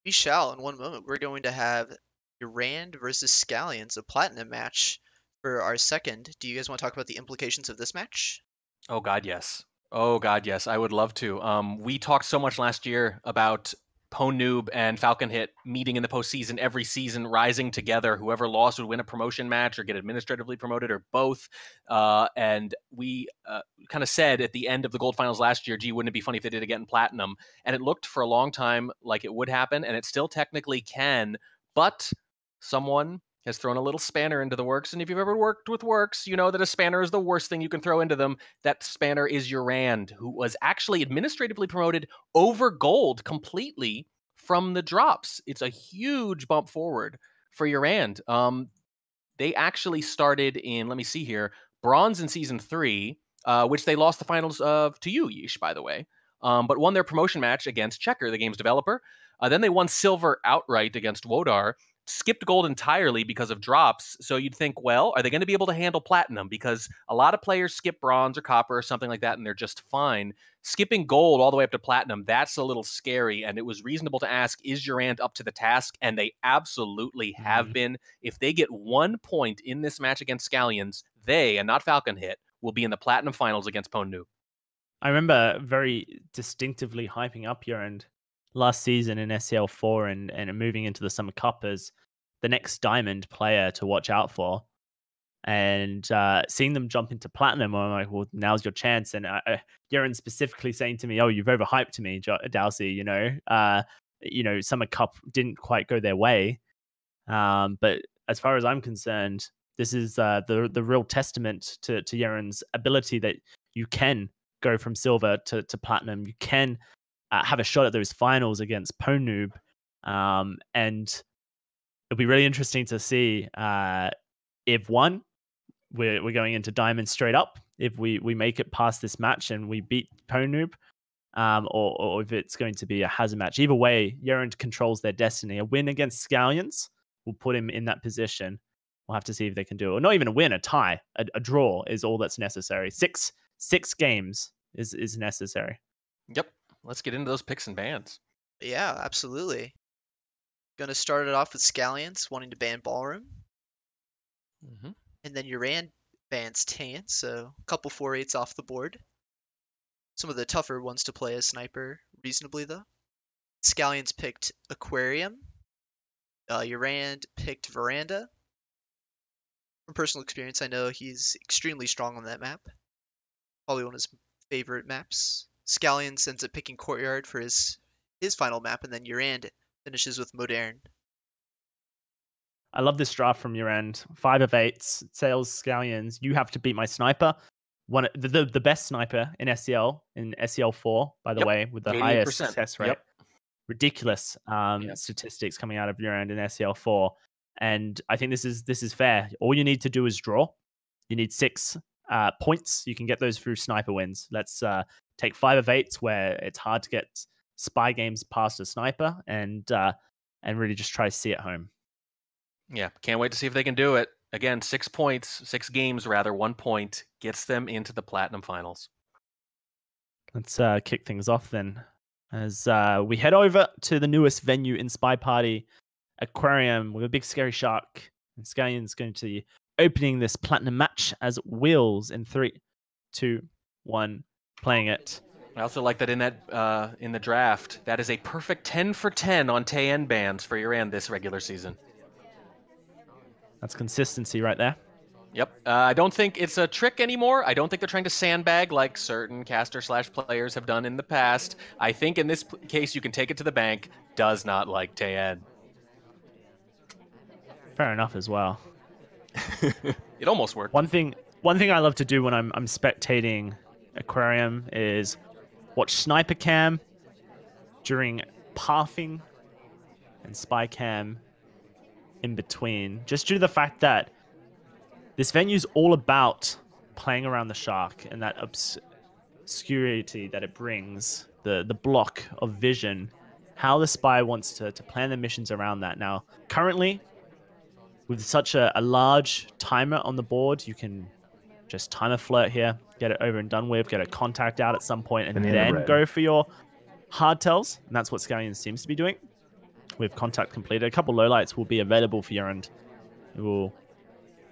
We shall. In one moment, we're going to have YerAnd versus Scallions, a platinum match for our second. Do you guys want to talk about the implications of this match? Oh God, yes. Oh God, yes. I would love to. We talked so much last year about Pwn Noob and Falcon Hit meeting in the postseason every season, rising together. Whoever lost would win a promotion match or get administratively promoted or both. And we kind of said at the end of the gold finals last year, gee, wouldn't it be funny if they did it again in platinum? And it looked for a long time like it would happen, and it still technically can. But someone has thrown a little spanner into the works. And if you've ever worked with works, you know that a spanner is the worst thing you can throw into them. That spanner is YerAnd, who was actually administratively promoted over gold completely from the drops. It's a huge bump forward for YerAnd. They actually started in, let me see here, bronze in season 3, which they lost the finals of to you, Yeesh, by the way, but won their promotion match against Checker, the game's developer. Then they won silver outright against Wodar, skipped gold entirely because of drops. So you'd think, well, are they going to be able to handle platinum? Because a lot of players skip bronze or copper or something like that, and they're just fine. Skipping gold all the way up to platinum, that's a little scary. And it was reasonable to ask, is YerAnd up to the task? And they absolutely have been. If they get 1 point in this match against Scallions, they, and not Falcon Hit, will be in the platinum finals against Pwn Noob. I remember very distinctively hyping up YerAnd last season in SCL4 and moving into the Summer Cup as the next diamond player to watch out for. And seeing them jump into platinum, I'm like, well, now's your chance. And YerAnd specifically saying to me, oh, you've overhyped me, Dowsey, Summer Cup didn't quite go their way. But as far as I'm concerned, this is the real testament to YerAnd's ability that you can go from silver to platinum. You can have a shot at those finals against Pwn Noob. And it'll be really interesting to see if we're going into diamond straight up, if we make it past this match and we beat Pwn Noob, or if it's going to be a hazard match. Either way, YerAnd controls their destiny. A win against Scallions will put him in that position. We'll have to see if they can do it. Or not even a win, a tie. A draw is all that's necessary. Six games is necessary. Yep. Let's get into those picks and bans. Yeah, absolutely. Gonna start it off with Scallions wanting to ban Ballroom. And then YerAnd bans Tan, so a couple 4-8s off the board. Some of the tougher ones to play as Sniper, reasonably though. Scallions picked Aquarium. YerAnd picked Veranda. From personal experience, I know he's extremely strong on that map. Probably one of his favorite maps. Scallions ends up picking Courtyard for his final map, and then YerAnd finishes with Modern. I love this draft from YerAnd. 5 of 8s, Sales Scallions. You have to beat my sniper. The best sniper in SCL, in SCL4, by the way, with the 88%. Highest success rate. Ridiculous statistics coming out of YerAnd in SCL4. And I think this is fair. All you need to do is draw. You need 6 points. You can get those through sniper wins. Let's take 5 of 8s where it's hard to get spy games past a sniper and really just try to see it home. Yeah, can't wait to see if they can do it. Again, 6 points, 6 games rather, 1 point gets them into the platinum finals. Let's kick things off then, as we head over to the newest venue in SpyParty, Aquarium, with a big scary shark. And Scallions going to be opening this platinum match as Wheels in 3, 2, 1, playing it. I also like that in the draft, that is a perfect 10 for 10 on TN bans for YerAnd this regular season. That's consistency right there. Yep. I don't think it's a trick anymore. I don't think they're trying to sandbag like certain caster/players have done in the past. I think in this case, you can take it to the bank. Does not like TN. Fair enough as well. It almost worked. One thing I love to do when I'm spectating Aquarium is watch Sniper Cam during pathing and Spy Cam in between, just due to the fact that this venue's all about playing around the shark and that obscurity that it brings, the block of vision, how the spy wants to plan their missions around that. Now, currently, with such a large timer on the board, you can just timer flirt here, get it over and done with, get a contact out at some point, and then go for your hard tells. And that's what Scallions seems to be doing. with contact completed. A couple lowlights will be available for YerAnd. We will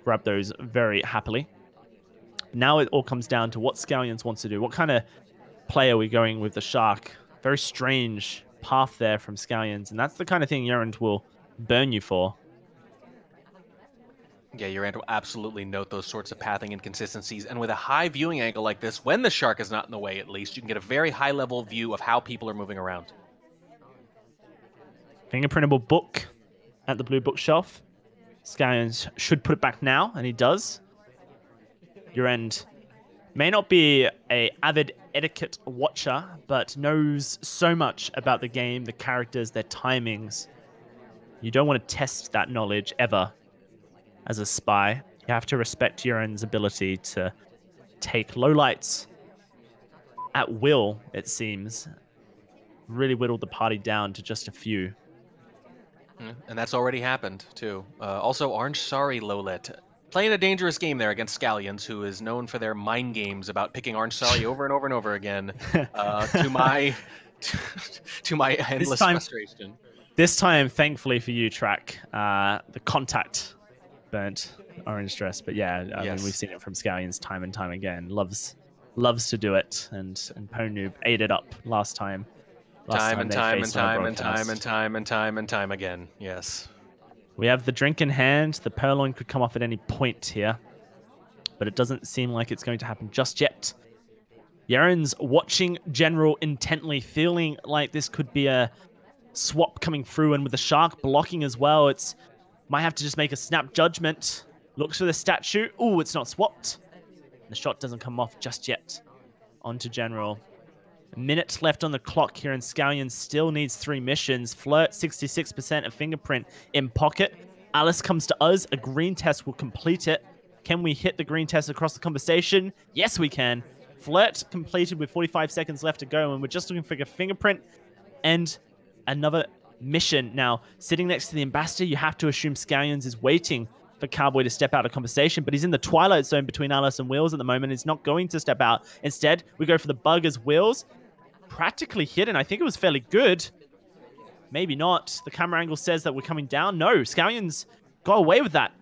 grab those very happily. Now it all comes down to what Scallions wants to do. What kind of play are we going with the Shark? Very strange path there from Scallions, and that's the kind of thing YerAnd will burn you for. Yeah, YerAnd will absolutely note those sorts of pathing inconsistencies, and with a high viewing angle like this, when the Shark is not in the way at least, you can get a very high-level view of how people are moving around. Fingerprintable book at the blue bookshelf. Scallions should put it back now, and he does. YerAnd may not be a avid etiquette watcher, but knows so much about the game, the characters, their timings. You don't want to test that knowledge ever as a spy. You have to respect YerAnd's ability to take lowlights at will, it seems. Really whittled the party down to just a few. And that's already happened, too. Also, Orange Sorry Lowlit. Playing a dangerous game there against Scallions, who is known for their mind games about picking Orange Sorry over and over and over again, to my endless frustration. This time, thankfully for you, Track, the contact burnt Orange Dress. But yeah, I mean, we've seen it from Scallions time and time again. Loves to do it, and Ponoob ate it up last time. Time and time again. Yes. We have the drink in hand. The purloin could come off at any point here, but it doesn't seem like it's going to happen just yet. YerAnd's watching General intently, feeling like this could be a swap coming through, and with the Shark blocking as well, it's might have to just make a snap judgment. Looks for the statue. Ooh, it's not swapped. The shot doesn't come off just yet. Onto General. A minute left on the clock here, and Scallions still needs 3 missions. Flirt, 66% of fingerprint in pocket. Alice comes to us. A green test will complete it. Can we hit the green test across the conversation? Yes, we can. Flirt completed with 45 seconds left to go, and we're just looking for a fingerprint and another mission. Now, sitting next to the ambassador, you have to assume Scallions is waiting for Cowboy to step out of conversation, but he's in the twilight zone between Alice and Wheels at the moment. He's not going to step out. Instead, we go for the bug as Wheels. Practically hidden. I think it was fairly good. Maybe not. The camera angle says that we're coming down. No, Scallions got away with that.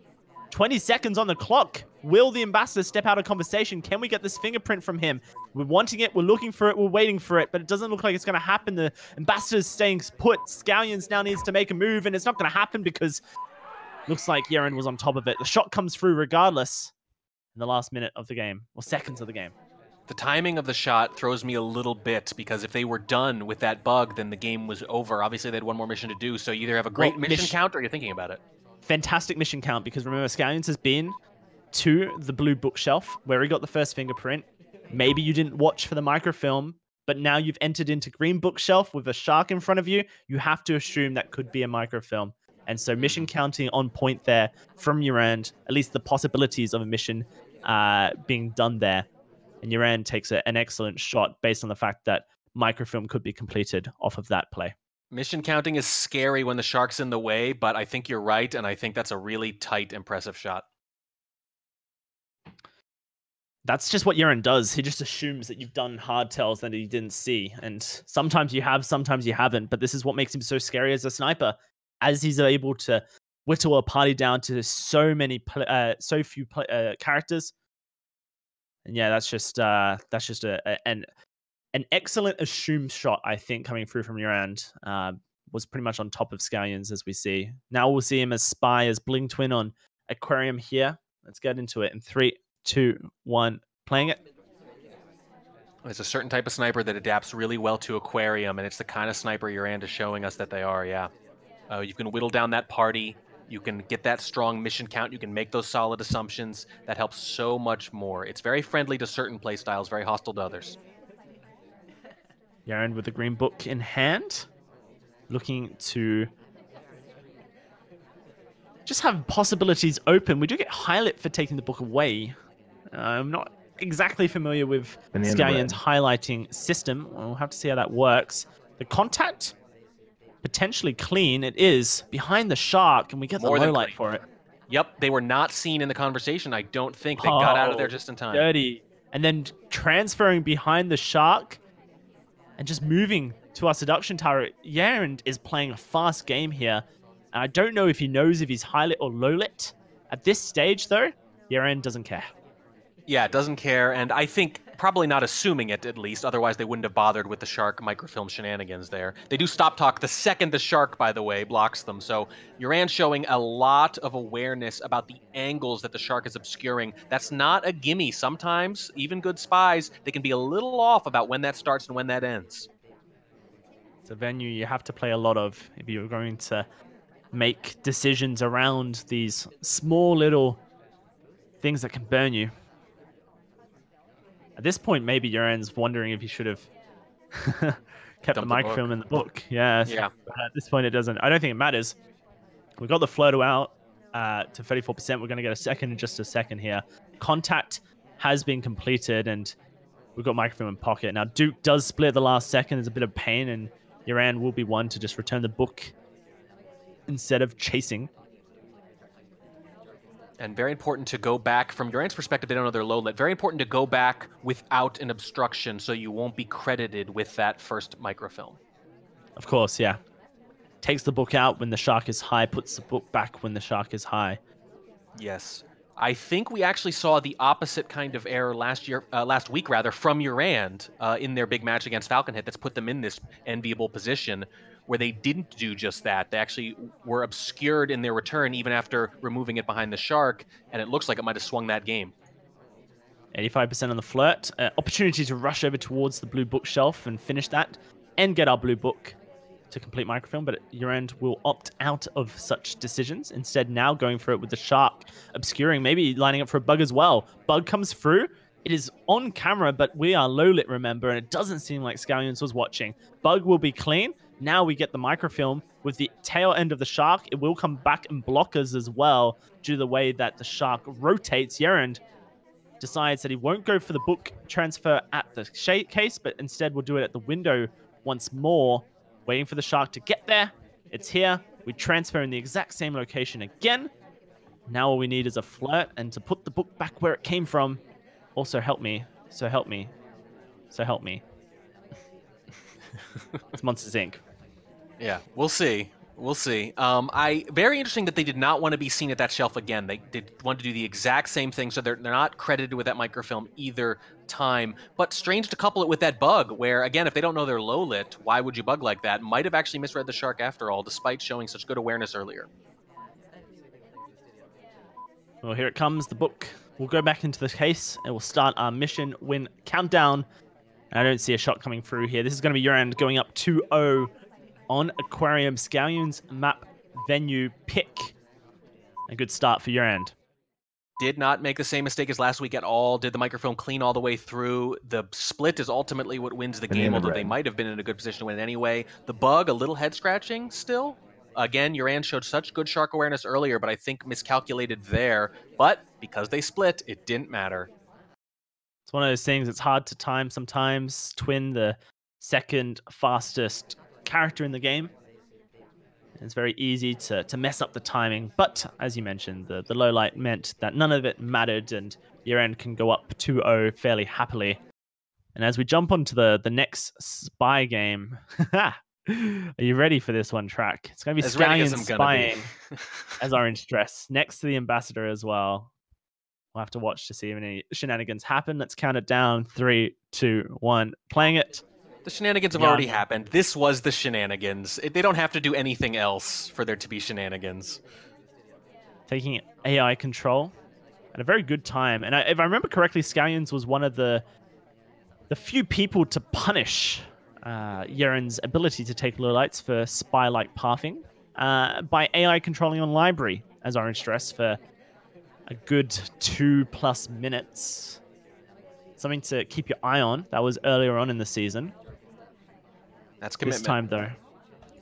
20 seconds on the clock. Will the ambassador step out of conversation? Can we get this fingerprint from him? We're wanting it. We're looking for it. We're waiting for it, but it doesn't look like it's going to happen. The ambassador's staying put. Scallions now needs to make a move, and it's not going to happen because looks like YerAnd was on top of it. The shot comes through regardless in the last minute of the game, or seconds of the game. The timing of the shot throws me a little bit, because if they were done with that bug, then the game was over. Obviously, they had one more mission to do, so you either have a great mission count or you're thinking about it. Fantastic mission count, because remember, Scallions has been to the blue bookshelf where he got the first fingerprint. Maybe you didn't watch for the microfilm, but now you've entered into green bookshelf with a Shark in front of you. You have to assume that could be a microfilm. And so mission counting on point there from YerAnd, at least the possibilities of a mission being done there. And YerAnd takes an excellent shot based on the fact that microfilm could be completed off of that play. Mission counting is scary when the Shark's in the way, but I think you're right, and I think that's a really tight, impressive shot. That's just what YerAnd does. He just assumes that you've done hardtails that he didn't see. And sometimes you have, sometimes you haven't. But this is what makes him so scary as a sniper, as he's able to whittle a party down to so few characters. And yeah, that's just an excellent assumed shot, I think, coming through from YerAnd. Was pretty much on top of Scallions, as we see. Now we'll see him as Spy, as Bling Twin on Aquarium here. Let's get into it in 3, 2, 1, playing it. There's a certain type of sniper that adapts really well to Aquarium, and it's the kind of sniper YerAnd is showing us that they are, yeah. You can whittle down that party. You can get that strong mission count. You can make those solid assumptions. That helps so much more. It's very friendly to certain playstyles, very hostile to others. YerAnd with the green book in hand, looking to just have possibilities open. We do get highlight for taking the book away. I'm not exactly familiar with Scallions' highlighting system. We'll have to see how that works. The contact, potentially clean. It is behind the Shark, and we get the low light for it. Yep, they were not seen in the conversation. I don't think they got out of there just in time. Dirty. And then transferring behind the Shark and just moving to our seduction tower, YerAnd is playing a fast game here. And I don't know if he knows if he's high lit or low lit. At this stage, though, YerAnd doesn't care. Yeah, doesn't care, and I think probably not assuming it, at least, otherwise they wouldn't have bothered with the shark microfilm shenanigans there. They do stop talk the second the shark, by the way, blocks them, so YerAnd showing a lot of awareness about the angles that the shark is obscuring. That's not a gimme. Sometimes, even good spies, they can be a little off about when that starts and when that ends. It's a venue you have to play a lot of if you're going to make decisions around these small little things that can burn you. At this point, maybe YerAnd's wondering if he should have kept the microfilm in the book. Yeah. But at this point, it doesn't. I don't think it matters. We got the Flirto out to 34%. We're going to get a second in just a second here. Contact has been completed, and we've got microfilm in pocket. Now, Duke does split the last second. There's a bit of pain, and YerAnd will be one to just return the book instead of chasing. And very important to go back, from YerAnd's perspective, they don't know they're low lit. Very important to go back without an obstruction so you won't be credited with that first microfilm. Of course, yeah. Takes the book out when the shark is high, puts the book back when the shark is high. Yes. I think we actually saw the opposite kind of error last week from YerAnd in their big match against Falcon Hit that's put them in this enviable position where they didn't do just that. They actually were obscured in their return even after removing it behind the shark, and it looks like it might have swung that game. 85% on the flirt. Opportunity to rush over towards the blue bookshelf and finish that and get our blue book to complete microfilm, but YerAnd will opt out of such decisions. Instead, now going for it with the shark obscuring, maybe lining up for a bug as well. Bug comes through. It is on camera, but we are low lit, remember, and it doesn't seem like Scallions was watching. Bug will be clean. Now we get the microfilm with the tail end of the shark. It will come back and block us as well due to the way that the shark rotates. YerAnd decides that he won't go for the book transfer at the case, but instead will do it at the window once more, waiting for the shark to get there. It's here. We transfer in the exact same location again. Now all we need is a flirt and to put the book back where it came from. Also help me. So help me. So help me. It's Monsters, Inc. Yeah, we'll see. We'll see. Very interesting that they did not want to be seen at that shelf again. They did want to do the exact same thing, so they're not credited with that microfilm either time. But strange to couple it with that bug, where, again, if they don't know they're low-lit, why would you bug like that? Might have actually misread the shark after all, despite showing such good awareness earlier. Well, here it comes. The book will go back into the case. It will start our mission win countdown. And I don't see a shot coming through here. This is going to be YerAnd going up 2-0 on Aquarium. Scallions map venue pick. A good start for YerAnd. Did not make the same mistake as last week at all. Did the microfilm clean all the way through. The split is ultimately what wins the game, although they might have been in a good position to win anyway. The bug, a little head scratching still. Again, YerAnd showed such good shark awareness earlier, but I think miscalculated there. But because they split, it didn't matter. It's one of those things, it's hard to time sometimes. Twin, the second fastest character in the game. It's very easy to mess up the timing. But as you mentioned, the low light meant that none of it mattered, and YerAnd can go up 2-0 fairly happily. And as we jump onto the next spy game, are you ready for this one, Track? It's going to be Scallions spying as Orange Dress next to the Ambassador as well. We'll have to watch to see if any shenanigans happen. Let's count it down. 3, 2, 1. Playing it. The shenanigans have already happened. This was the shenanigans. They don't have to do anything else for there to be shenanigans. Taking AI control at a very good time. And if I remember correctly, Scallions was one of the few people to punish YerAnd's ability to take low lights for spy-like pathing by AI controlling on library as Orange Dress for a good 2+ minutes. Something to keep your eye on. That was earlier on in the season. That's commitment. This time, though,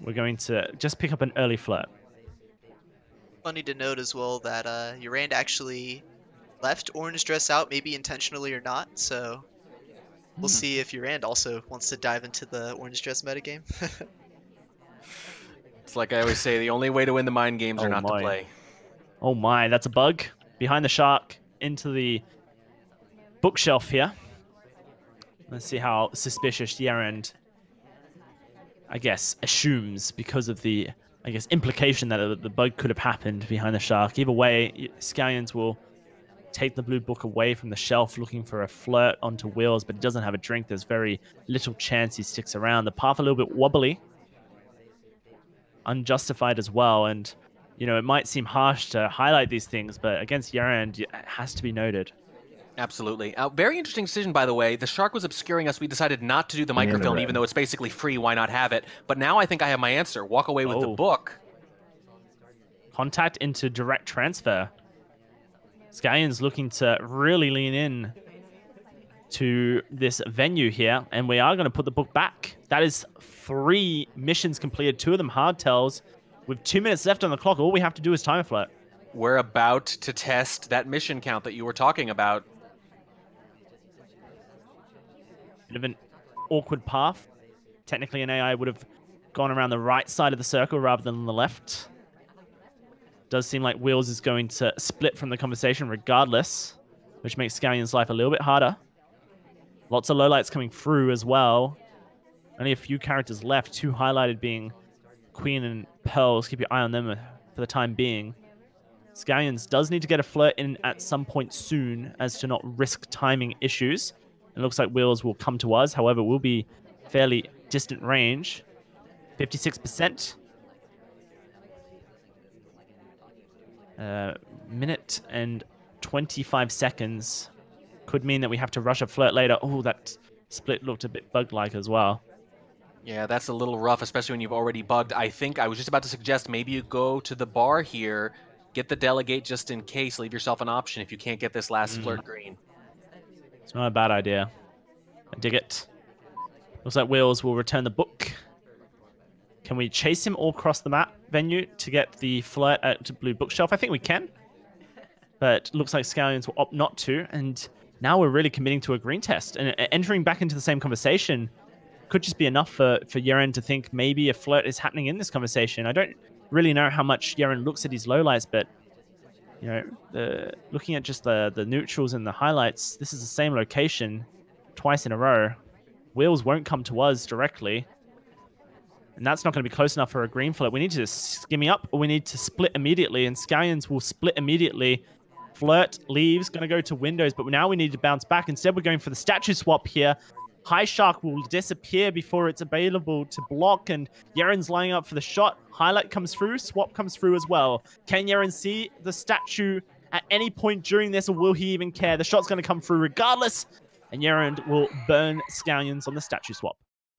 we're going to just pick up an early flirt. Funny to note as well that YerAnd actually left Orange Dress out, maybe intentionally or not. So we'll see if YerAnd also wants to dive into the Orange Dress metagame. It's like I always say, the only way to win the mind games are not to play. Oh my, that's a bug. Behind the shark, into the bookshelf here. Let's see how suspicious YerAnd I guess, assumes because of the, I guess, implication that the bug could have happened behind the shark. Either way, Scallions will take the blue book away from the shelf looking for a flirt onto wheels, but he doesn't have a drink. There's very little chance he sticks around. The path a little bit wobbly, unjustified as well, and you know, it might seem harsh to highlight these things, but against YerAnd, it has to be noted. Absolutely. Very interesting decision, by the way. The shark was obscuring us. We decided not to do the microfilm, even though it's basically free. Why not have it? But now I think I have my answer. Walk away with the book. Contact into direct transfer. Scallions looking to really lean in to this venue here, and we are going to put the book back. That is 3 missions completed, 2 of them hardtails. With 2 minutes left on the clock, all we have to do is time a flirt. We're about to test that mission count that you were talking about. Bit of an awkward path. Technically, an AI would have gone around the right side of the circle rather than the left. Does seem like Wheels is going to split from the conversation regardless, which makes Scallion's life a little bit harder. Lots of lowlights coming through as well. Only a few characters left, 2 highlighted being Queen and Pearls. Keep your eye on them for the time being. Scallions does need to get a flirt in at some point soon as to not risk timing issues. It looks like Wheels will come to us. However, we'll be fairly distant range. 56%. Minute and 25 seconds. Could mean that we have to rush a flirt later. Oh, that split looked a bit bug-like as well. Yeah, that's a little rough, especially when you've already bugged. I think I was just about to suggest maybe you go to the bar here, get the delegate just in case, leave yourself an option if you can't get this last flirt green. It's not a bad idea. I dig it. Looks like Wheels will return the book. Can we chase him all across the map venue to get the flirt at Blue Bookshelf? I think we can. But looks like Scallions will opt not to. And now we're really committing to a green test. And entering back into the same conversation could just be enough for YerAnd to think maybe a flirt is happening in this conversation. I don't really know how much YerAnd looks at his lowlights, but you know, looking at just the neutrals and the highlights, this is the same location twice in a row. Wheels won't come to us directly. And that's not going to be close enough for a green flirt. We need to skimmy up, or we need to split immediately. And Scallions will split immediately. Flirt leaves, going to go to windows, but now we need to bounce back. Instead, we're going for the statue swap here. High Shark will disappear before it's available to block, and YerAnd's lining up for the shot. Highlight comes through, swap comes through as well. Can YerAnd see the statue at any point during this, or will he even care? The shot's going to come through regardless, and YerAnd will burn Scallions on the statue swap.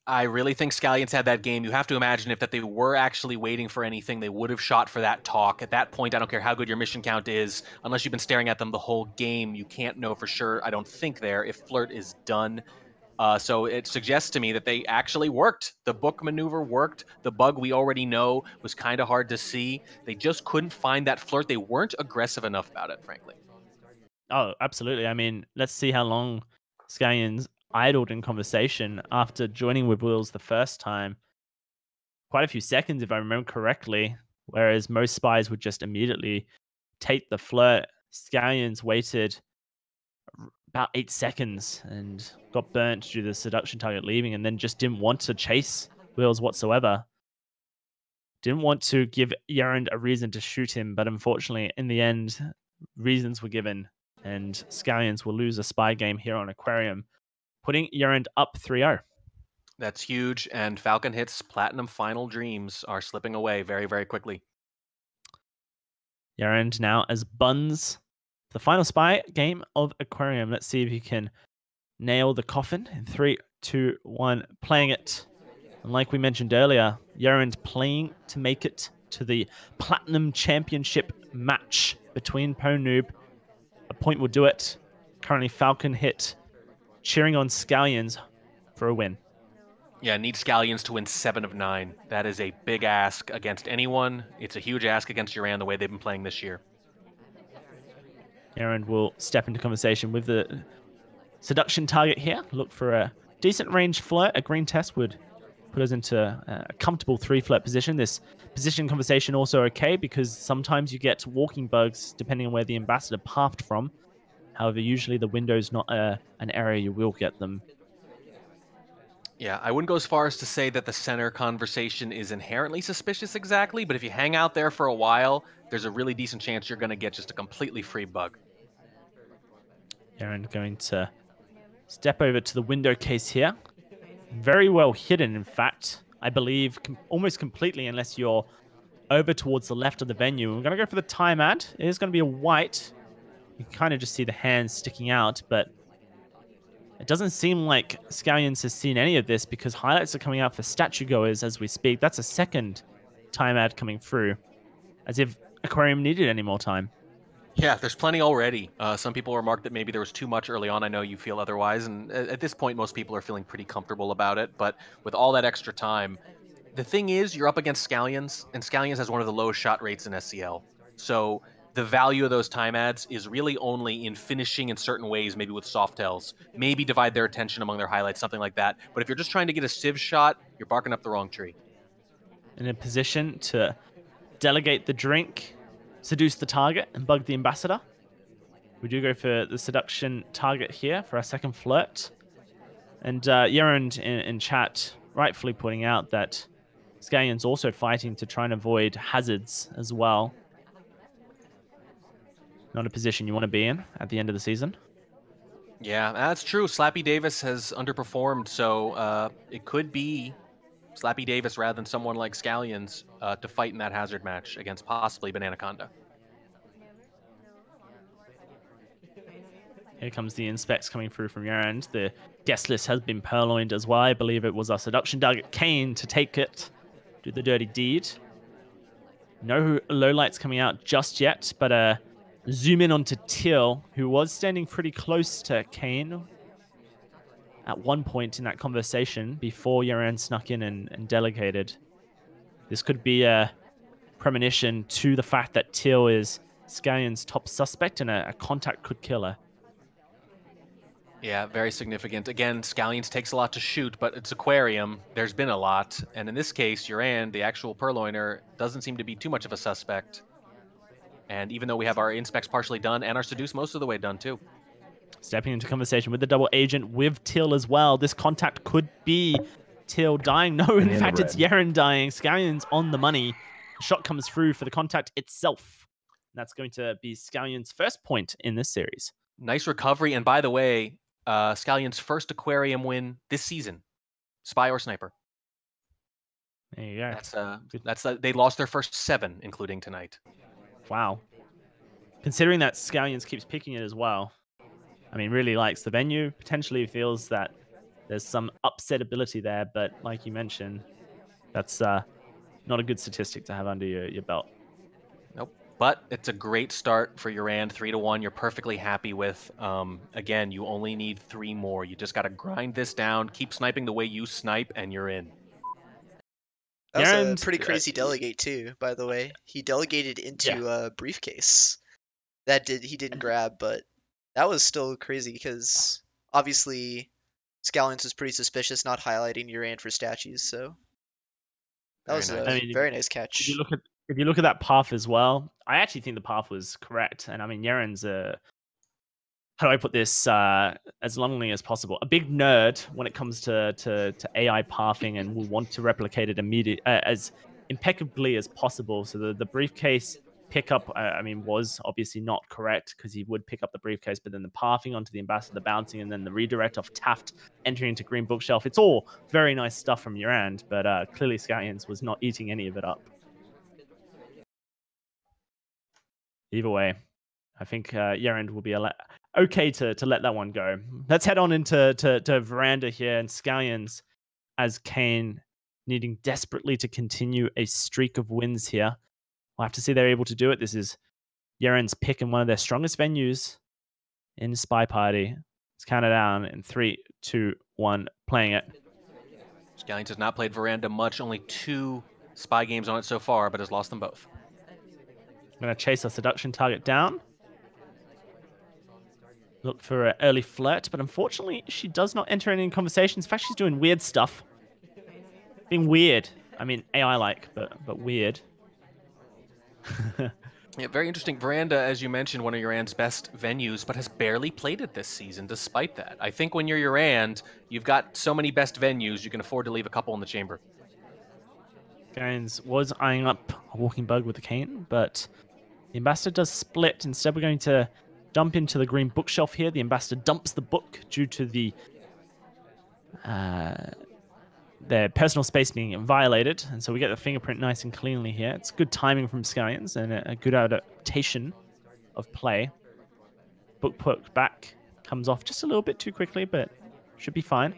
I really think Scallions had that game. You have to imagine if that they were actually waiting for anything, they would have shot for that talk. At that point, I don't care how good your mission count is. Unless you've been staring at them the whole game, you can't know for sure, I don't think, there if flirt is done. So it suggests to me that they actually worked. The book maneuver worked. The bug we already know was kind of hard to see. They just couldn't find that flirt. They weren't aggressive enough about it, frankly. Oh, absolutely. I mean, let's see how long Scallions idled in conversation after joining with Wheels the first time. Quite a few seconds, if I remember correctly, whereas most spies would just immediately take the flirt. Scallions waited about 8 seconds and got burnt due to the seduction target leaving, and then just didn't want to chase Wheels whatsoever. Didn't want to give YerAnd a reason to shoot him, but unfortunately, in the end, reasons were given, and Scallions will lose a spy game here on Aquarium, putting YerAnd up 3-0. That's huge, and Falcon Hit's Platinum Final Dreams are slipping away very, very quickly. YerAnd now as Buns, the final spy game of Aquarium. Let's see if he can nail the coffin in 3, 2, 1, playing it. And like we mentioned earlier, YerAnd playing to make it to the Platinum Championship match between PoeNoob. A point will do it. Currently Falcon Hit cheering on Scallions for a win. Yeah, need Scallions to win 7 of 9. That is a big ask against anyone. It's a huge ask against YerAnd the way they've been playing this year. YerAnd will step into conversation with the seduction target here. Look for a decent range flirt. A green test would put us into a comfortable 3 flirt position. This position conversation also okay because sometimes you get walking bugs depending on where the ambassador pathed from. However, usually the window's not an area you will get them. Yeah, I wouldn't go as far as to say that the center conversation is inherently suspicious exactly, but if you hang out there for a while, there's a really decent chance you're going to get just a completely free bug. YerAnd going to step over to the window case here. Very well hidden, in fact. I believe almost completely, unless you're over towards the left of the venue. We're going to go for the time ad. It is going to be a white. You can kind of just see the hands sticking out, but it doesn't seem like Scallions has seen any of this because highlights are coming out for statue goers as we speak. That's a second time ad coming through, as if Aquarium needed any more time. Yeah, there's plenty already. Some people remarked that maybe there was too much early on. I know you feel otherwise, and at this point, most people are feeling pretty comfortable about it. But with all that extra time, the thing is, you're up against Scallions, and Scallions has one of the lowest shot rates in SCL. So the value of those time ads is really only in finishing in certain ways, maybe with soft tells, maybe divide their attention among their highlights, something like that. But if you're just trying to get a civ shot, you're barking up the wrong tree. In a position to delegate the drink, seduce the target, and bug the ambassador. We do go for the seduction target here for our second flirt. And YerAnd in chat rightfully pointing out that Scallions also fighting to try and avoid hazards as well. Not a position you want to be in at the end of the season. Yeah, that's true. Slappy Davis has underperformed, so it could be Slappy Davis rather than someone like Scallions to fight in that hazard match against possibly Bananaconda. Here comes the inspects coming through from YerAnd. The guest list has been purloined as well. I believe it was our seduction target, Kane, to take it, do the dirty deed. No lowlights coming out just yet, but zoom in onto Teal, who was standing pretty close to Kane at one point in that conversation before YerAnd snuck in and delegated. This could be a premonition to the fact that Teal is Scallion's top suspect and a contact could kill her. Yeah, very significant. Again, Scallions takes a lot to shoot, but it's Aquarium. There's been a lot. And in this case, YerAnd, the actual purloiner, doesn't seem to be too much of a suspect. And even though we have our inspects partially done and our seduce most of the way done too. Stepping into conversation with the double agent with Till as well. This contact could be Till dying. No, in fact, it's YerAnd dying. Scallions on the money. Shot comes through for the contact itself. That's going to be Scallion's first point in this series. Nice recovery. And by the way, Scallion's first Aquarium win this season. Spy or Sniper. There you go. They lost their first 7, including tonight. Wow. Considering that Scallions keeps picking it as well. I mean, really likes the venue. Potentially feels that there's some upset ability there, but like you mentioned, that's not a good statistic to have under your belt. Nope. But it's a great start for YerAnd, 3-1. You're perfectly happy with. Again, you only need 3 more. You just got to grind this down, keep sniping the way you snipe, and you're in. That was a pretty crazy delegate too, by the way. He delegated into a briefcase. He didn't grab, but that was still crazy because obviously Scallions was pretty suspicious not highlighting YerAnd for statues, so that was a very nice catch. If you look at that path as well, I actually think the path was correct. And I mean, YerAnd's how do I put this as lovingly as possible? A big nerd when it comes to AI pathing and will want to replicate it as impeccably as possible. So the briefcase pickup, was obviously not correct because he would pick up the briefcase, but then the pathing onto the ambassador, the bouncing, and then the redirect off Taft entering into Green Bookshelf. It's all very nice stuff from YerAnd, but clearly Scallions was not eating any of it up. Either way, I think YerAnd will be okay to let that one go. Let's head on into Veranda here and Scallions as Kane needing desperately to continue a streak of wins here. We'll have to see they're able to do it. This is YerAnd's pick in one of their strongest venues in SpyParty. Let's count it down in 3, 2, 1, playing it. Scallions has not played Veranda much, only 2 Spy games on it so far, but has lost them both. I'm going to chase our seduction target down. Look for an early flirt, but unfortunately, she does not enter any conversations. In fact, she's doing weird stuff. Being weird. I mean, AI-like, but weird. Yeah, very interesting. Veranda, as you mentioned, one of YerAnd's best venues, but has barely played it this season despite that. I think when you're YerAnd, you've got so many best venues, you can afford to leave a couple in the chamber. Gaines was eyeing up a walking bug with the cane, but the ambassador does split. Instead, we're going to jump into the green bookshelf here. The ambassador dumps the book due to their personal space being violated, and so we get the fingerprint nice and cleanly here. It's good timing from Scallions and a good adaptation of play. Book put back comes off just a little bit too quickly, but should be fine.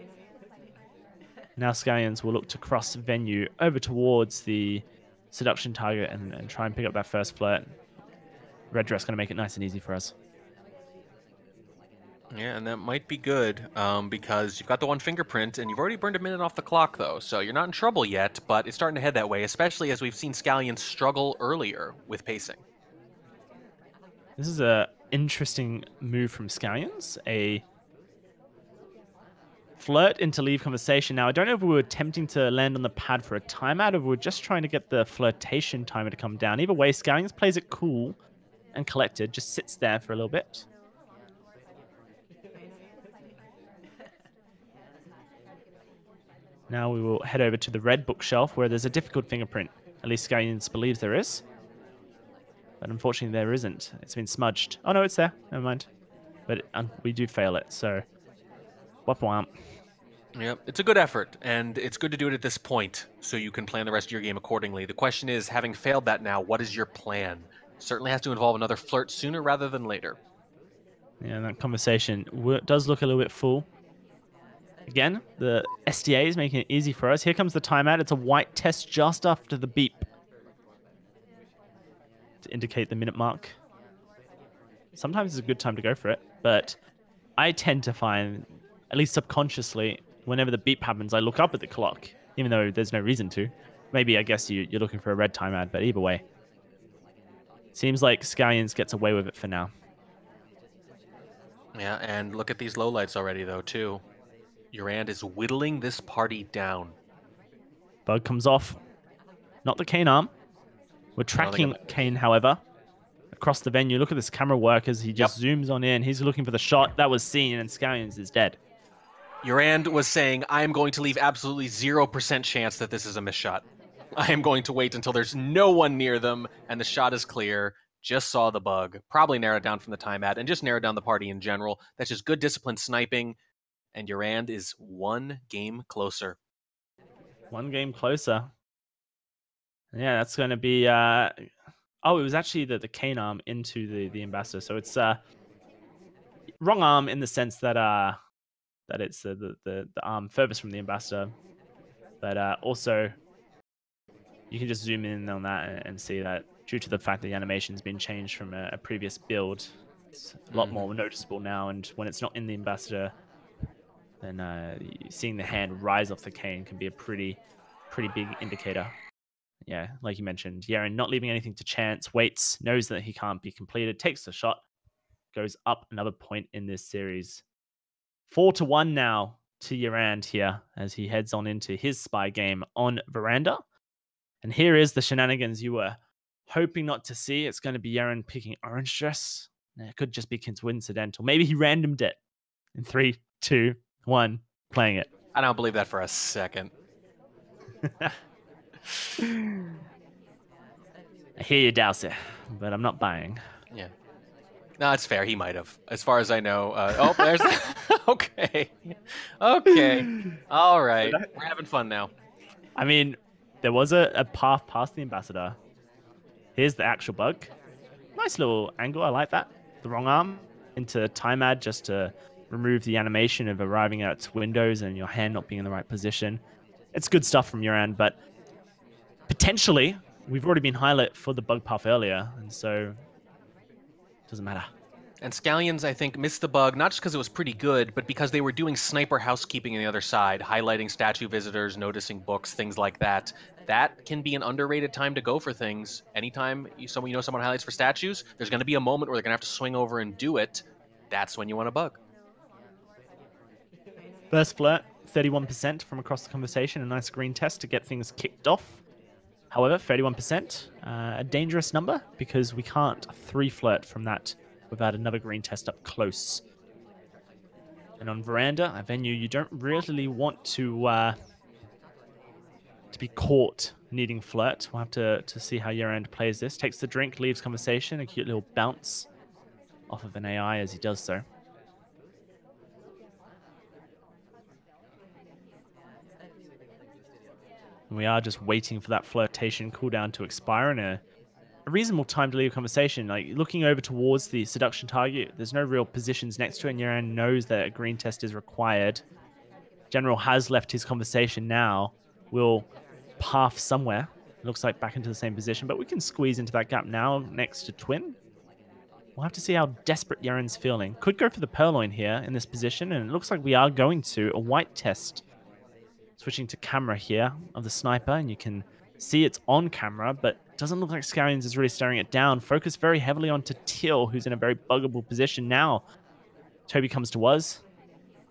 Now Scallions will look to cross venue over towards the seduction target and try and pick up that first flirt. Red dress going to make it nice and easy for us. Yeah, and that might be good because you've got the one fingerprint and you've already burned a minute off the clock, though. So you're not in trouble yet, but it's starting to head that way, especially as we've seen Scallions struggle earlier with pacing. This is a interesting move from Scallions. A flirt into leave conversation. Now, I don't know if we were attempting to land on the pad for a timeout or if we were just trying to get the flirtation timer to come down. Either way, Scallions plays it cool and collected, just sits there for a little bit. Now we will head over to the red bookshelf where there's a difficult fingerprint. At least Scallions believes there is. But unfortunately there isn't. It's been smudged. Oh no, it's there. Never mind. But we do fail it, so... womp womp. Yep, it's a good effort, and it's good to do it at this point so you can plan the rest of your game accordingly. The question is, having failed that now, what is your plan? Certainly has to involve another flirt sooner rather than later. Yeah, that conversation does look a little bit full. Again, the SDA is making it easy for us. Here comes the timeout. It's a white test just after the beep to indicate the minute mark. Sometimes it's a good time to go for it, but I tend to find, at least subconsciously, whenever the beep happens, I look up at the clock, even though there's no reason to. Maybe, I guess, you're looking for a red timeout, but either way. Seems like Scallions gets away with it for now. Yeah, and look at these lowlights already, though, too. YerAnd is whittling this party down. Bug comes off. Not the cane arm. We're tracking Kane, however, across the venue. Look at this camera work as he just zooms on in. He's looking for the shot that was seen, and Scallions is dead. YerAnd was saying, I am going to leave absolutely 0% chance that this is a missed shot. I am going to wait until there's no one near them, and the shot is clear. Just saw the bug. Probably narrowed down from the timeout, and just narrowed down the party in general. That's just good disciplined sniping, and YerAnd is one game closer. One game closer. Yeah, that's going to be... oh, it was actually the cane arm into the ambassador. So it's wrong arm in the sense that that it's the arm furthest from the ambassador. But also, you can just zoom in on that and see that due to the fact that the animation's been changed from a previous build, it's a lot more noticeable now. And when it's not in the ambassador, then seeing the hand rise off the cane can be a pretty big indicator. Yeah, like you mentioned, YerAnd not leaving anything to chance, waits, knows that he can't be completed, takes the shot, goes up another point in this series. 4-1 now to YerAnd here as he heads on into his spy game on Veranda. And here is the shenanigans you were hoping not to see. It's going to be YerAnd picking orange dress. It could just be coincidental. Maybe he randomed it. In 3, 2, 1, playing it. I don't believe that for a second. I hear you, Dowser, but I'm not buying. Yeah. No, it's fair. He might have. As far as I know. Oh, there's... Okay. Okay. All right. We're having fun now. I mean, there was a path past the ambassador. Here's the actual bug. Nice little angle. I like that. The wrong arm into time ad just to remove the animation of arriving at its windows and your hand not being in the right position. It's good stuff from YerAnd, but potentially, we've already been highlight for the bug path earlier, and so it doesn't matter. And Scallions, I think, missed the bug, not just because it was pretty good, but because they were doing sniper housekeeping on the other side, highlighting statue visitors, noticing books, things like that. That can be an underrated time to go for things. Anytime someone highlights for statues, there's going to be a moment where they're going to have to swing over and do it. That's when you want a bug. First flirt, 31% from across the conversation. A nice green test to get things kicked off. However, 31%, a dangerous number because we can't 3-flirt from that without another green test up close. And on Veranda, a venue, you don't really want to be caught needing flirt. We'll have to see how YerAnd plays this. Takes the drink, leaves conversation, a cute little bounce off of an AI as he does so. And we are just waiting for that flirtation cooldown to expire in a reasonable time to leave a conversation. Like looking over towards the seduction target, there's no real positions next to it, and YerAnd knows that a green test is required. General has left his conversation now. We'll path somewhere. Looks like back into the same position, but we can squeeze into that gap now next to Twin. We'll have to see how desperate YerAnd's feeling. Could go for the Purloin here in this position, and it looks like we are going to a white test. Switching to camera here of the sniper, and you can see it's on camera, but it doesn't look like Scallions is really staring it down. Focus very heavily onto Teal, who's in a very buggable position now. Toby comes to us,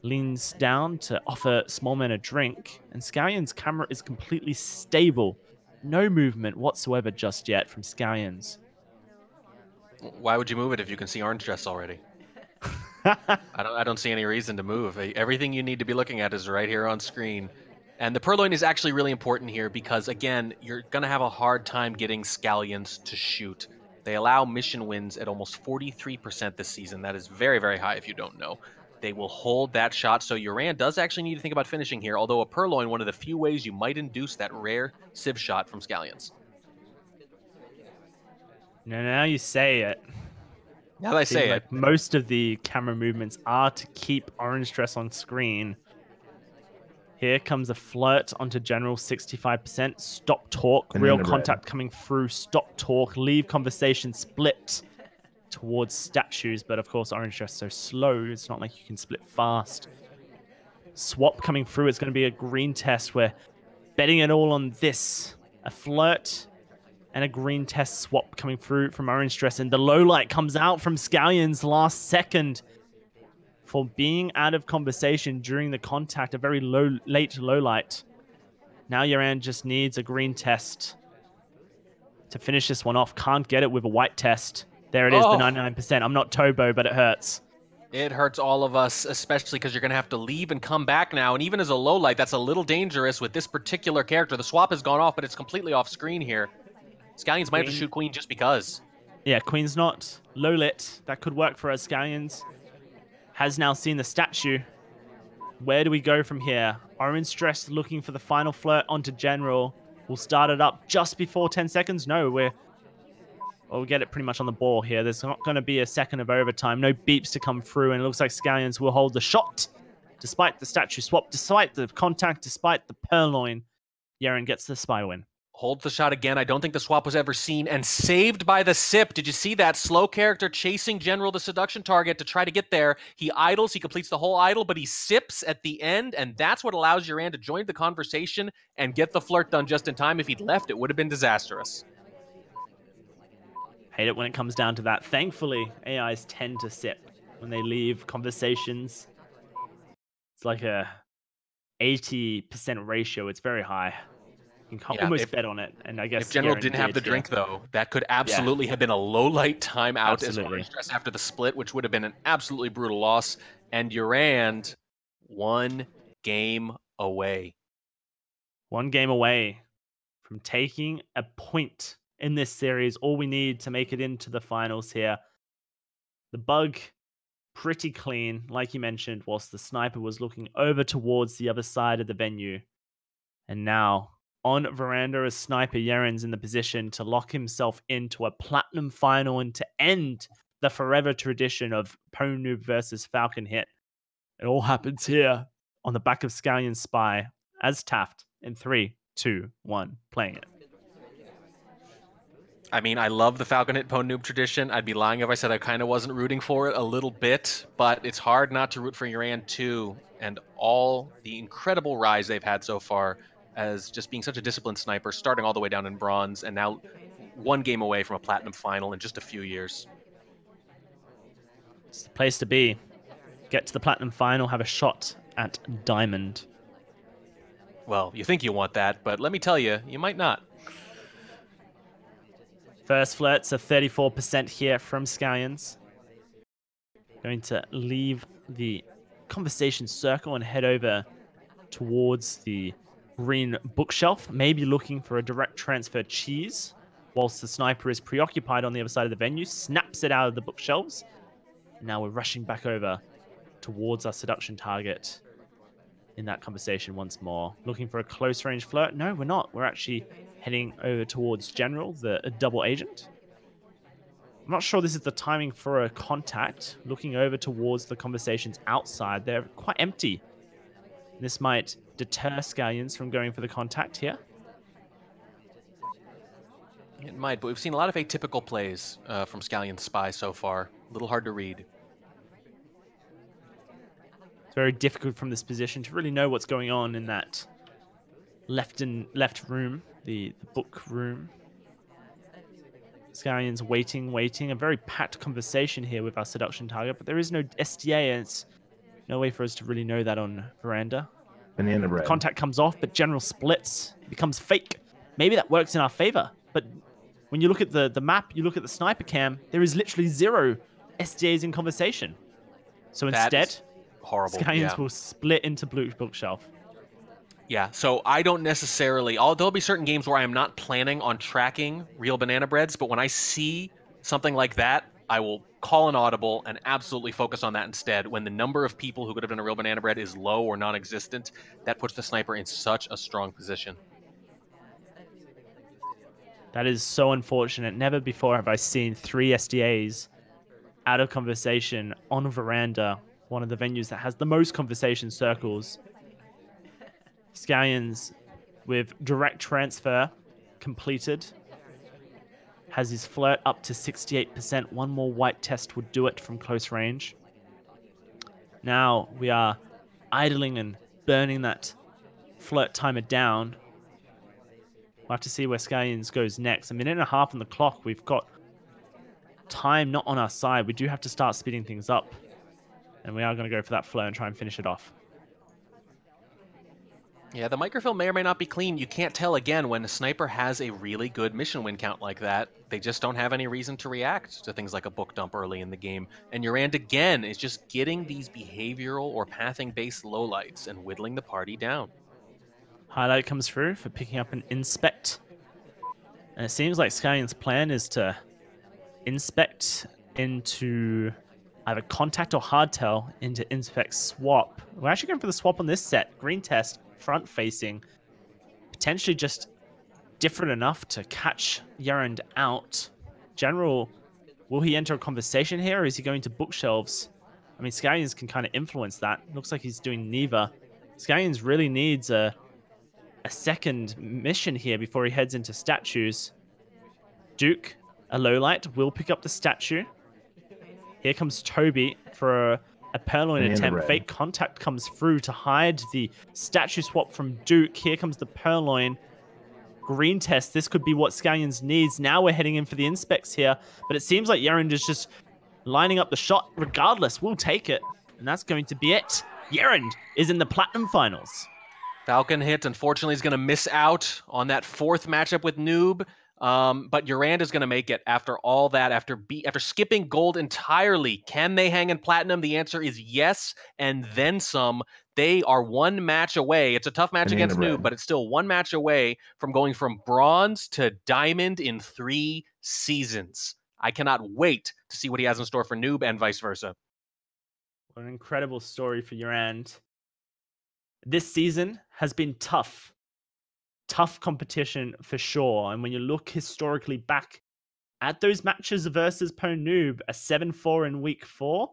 leans down to offer Smallman a drink, and Scallion's camera is completely stable. No movement whatsoever just yet from Scallions. Why would you move it if you can see orange dress already? I don't see any reason to move. Everything you need to be looking at is right here on screen. And the Purloin is actually really important here because, again, you're going to have a hard time getting Scallions to shoot. They allow mission wins at almost 43% this season. That is very, very high if you don't know. They will hold that shot, so YerAnd does actually need to think about finishing here, although a Purloin, one of the few ways you might induce that rare Civ shot from Scallions. Now you say it. Now that I say like it. Most of the camera movements are to keep orange dress on screen. Here comes a flirt onto General, 65%. Stop talk, real contact coming through. Stop talk, leave conversation, split towards statues. But of course, orange dress so slow, it's not like you can split fast. Swap coming through, it's going to be a green test. We're betting it all on this. A flirt and a green test swap coming through from orange dress. And the low light comes out from Scallions last second. For being out of conversation during the contact, a very late low light. Now YerAnd just needs a green test to finish this one off. Can't get it with a white test. There it is, the 99%. I'm not Tobo, but it hurts. It hurts all of us, especially because you're going to have to leave and come back now. And even as a low light, that's a little dangerous with this particular character. The swap has gone off, but it's completely off screen here. Scallions might have to shoot Queen just because. Yeah, Queen's not low lit. That could work for us. Scallions has now seen the statue. Where do we go from here? Orange dress looking for the final flirt onto General. We'll start it up just before 10 seconds. No, we'll get it pretty much on the ball here. There's not going to be a second of overtime. No beeps to come through, and it looks like Scallions will hold the shot. Despite the statue swap, despite the contact, despite the Purloin, YerAnd gets the spy win. Holds the shot again. I don't think the swap was ever seen, and saved by the sip. Did you see that? Slow character chasing General, the seduction target, to try to get there. He idles, he completes the whole idle, but he sips at the end, and that's what allows YerAnd to join the conversation and get the flirt done just in time. If he'd left, it would have been disastrous. Hate it when it comes down to that. Thankfully, AIs tend to sip when they leave conversations. It's like a 80% ratio. It's very high. You can almost bet on it. And I guess if General didn't have the drink, though, that could absolutely have been a low light timeout as orange dress after the split, which would have been an absolutely brutal loss. And YerAnd 1 game away. 1 game away from taking a point in this series. All we need to make it into the finals here. The bug, pretty clean, like you mentioned, whilst the sniper was looking over towards the other side of the venue. And now, on Veranda as sniper, YerAnd's in the position to lock himself into a platinum final and to end the forever tradition of Pwnoob versus Falcon Hit. It all happens here on the back of Scallion Spy as Taft in 3, 2, 1, playing it. I mean, I love the Falcon Hit Pwnoob tradition. I'd be lying if I said I kind of wasn't rooting for it a little bit, but it's hard not to root for YerAnd too, and all the incredible rise they've had so far as just being such a disciplined sniper, starting all the way down in bronze, and now 1 game away from a platinum final in just a few years. It's the place to be. Get to the platinum final, have a shot at diamond. Well, you think you want that, but let me tell you, you might not. First flirt's a 34% here from Scallions. Going to leave the conversation circle and head over towards the green bookshelf, maybe looking for a direct transfer cheese, whilst the sniper is preoccupied on the other side of the venue, snaps it out of the bookshelves. And now we're rushing back over towards our seduction target in that conversation once more. Looking for a close range flirt? No, we're not. We're actually heading over towards General, the double agent. I'm not sure this is the timing for a contact. Looking over towards the conversations outside, they're quite empty. This might deter Scallions from going for the contact here. It might, but we've seen a lot of atypical plays from Scallion Spy so far. A little hard to read. It's very difficult from this position to really know what's going on in that left room, the book room. Scallions waiting. A very packed conversation here with our seduction target, but there is no SDA, and it's no way for us to really know that on Veranda. Banana bread. Contact comes off, but General splits, becomes fake. Maybe that works in our favor, but when you look at the map, you look at the sniper cam, there is literally 0 SDAs in conversation. So instead, horrible. Scallions will split into blue bookshelf. Yeah, so I don't necessarily... There'll be certain games where I am not planning on tracking real banana breads, but when I see something like that, I will call an audible and absolutely focus on that instead. When the number of people who could have done a real banana bread is low or non-existent, that puts the sniper in such a strong position. That is so unfortunate. Never before have I seen 3 SDAs out of conversation on Veranda, one of the venues that has the most conversation circles. Scallions with direct transfer completed. Has his flirt up to 68%. One more white test would do it from close range. Now we are idling and burning that flirt timer down. We'll have to see where Scallions goes next. A minute and a half on the clock. We've got time not on our side. We do have to start speeding things up. And we are going to go for that flirt and try and finish it off. Yeah, the microfilm may or may not be clean. You can't tell, again, when a sniper has a really good mission win count like that. They just don't have any reason to react to things like a book dump early in the game. And YerAnd, again, is just getting these behavioral or pathing-based lowlights and whittling the party down. Highlight comes through for picking up an inspect. And it seems like Scallion's plan is to inspect into either contact or hardtail into inspect swap. We're actually going for the swap on this set. Green test, front facing. Potentially just different enough to catch YerAnd out. General, will he enter a conversation here, or is he going to bookshelves? I mean, Scallions can kind of influence that. Looks like he's doing neither. Scallions really needs a second mission here before he heads into statues. Duke, a lowlight, will pick up the statue. Here comes Toby for a purloin attempt. Fake contact comes through to hide the statue swap from Duke. Here comes the purloin. Green test. This could be what Scallions needs. Now we're heading in for the inspects here, but it seems like YerAnd is just lining up the shot regardless. We'll take it, and that's going to be it. YerAnd is in the Platinum Finals. Falcon Hit, unfortunately, is going to miss out on that 4th matchup with Noob. But YerAnd is going to make it after all that, after skipping gold entirely. Can they hang in platinum? The answer is yes, and then some. They are 1 match away. It's a tough match against Noob, but it's still 1 match away from going from bronze to diamond in 3 seasons. I cannot wait to see what he has in store for Noob and vice versa. What an incredible story for YerAnd. This season has been tough. Tough competition for sure. And when you look historically back at those matches versus Noob, a 7-4 in week 4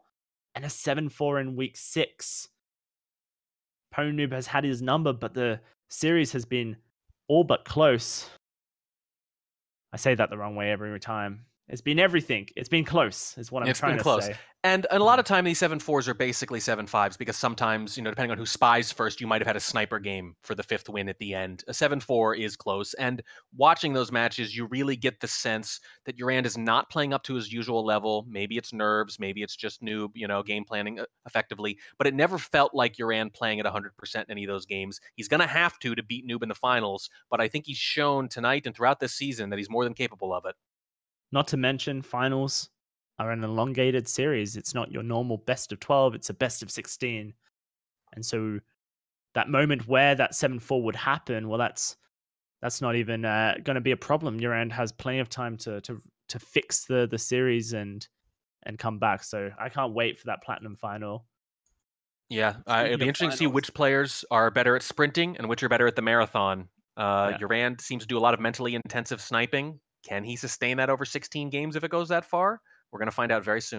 and a 7-4 in week 6. Noob has had his number, but the series has been all but close. I say that the wrong way every time. It's been everything. It's been close, is what I'm trying to say. And a lot of time, these 7-4s are basically 7-5s because sometimes, depending on who spies first, you might have had a sniper game for the 5th win at the end. A 7-4 is close. And watching those matches, you really get the sense that YerAnd is not playing up to his usual level. Maybe it's nerves. Maybe it's just Noob, game planning effectively. But it never felt like YerAnd playing at 100% in any of those games. He's going to have to beat Noob in the finals. But I think he's shown tonight and throughout this season that he's more than capable of it. Not to mention, finals are an elongated series. It's not your normal best of 12, it's a best of 16. And so that moment where that 7-4 would happen, well, that's not even going to be a problem. YerAnd has plenty of time to fix the series and come back. So I can't wait for that Platinum final. Yeah, it'll Speaking be of interesting to see finals- which players are better at sprinting and which are better at the marathon. YerAnd seems to do a lot of mentally intensive sniping. Can he sustain that over 16 games if it goes that far? We're going to find out very soon.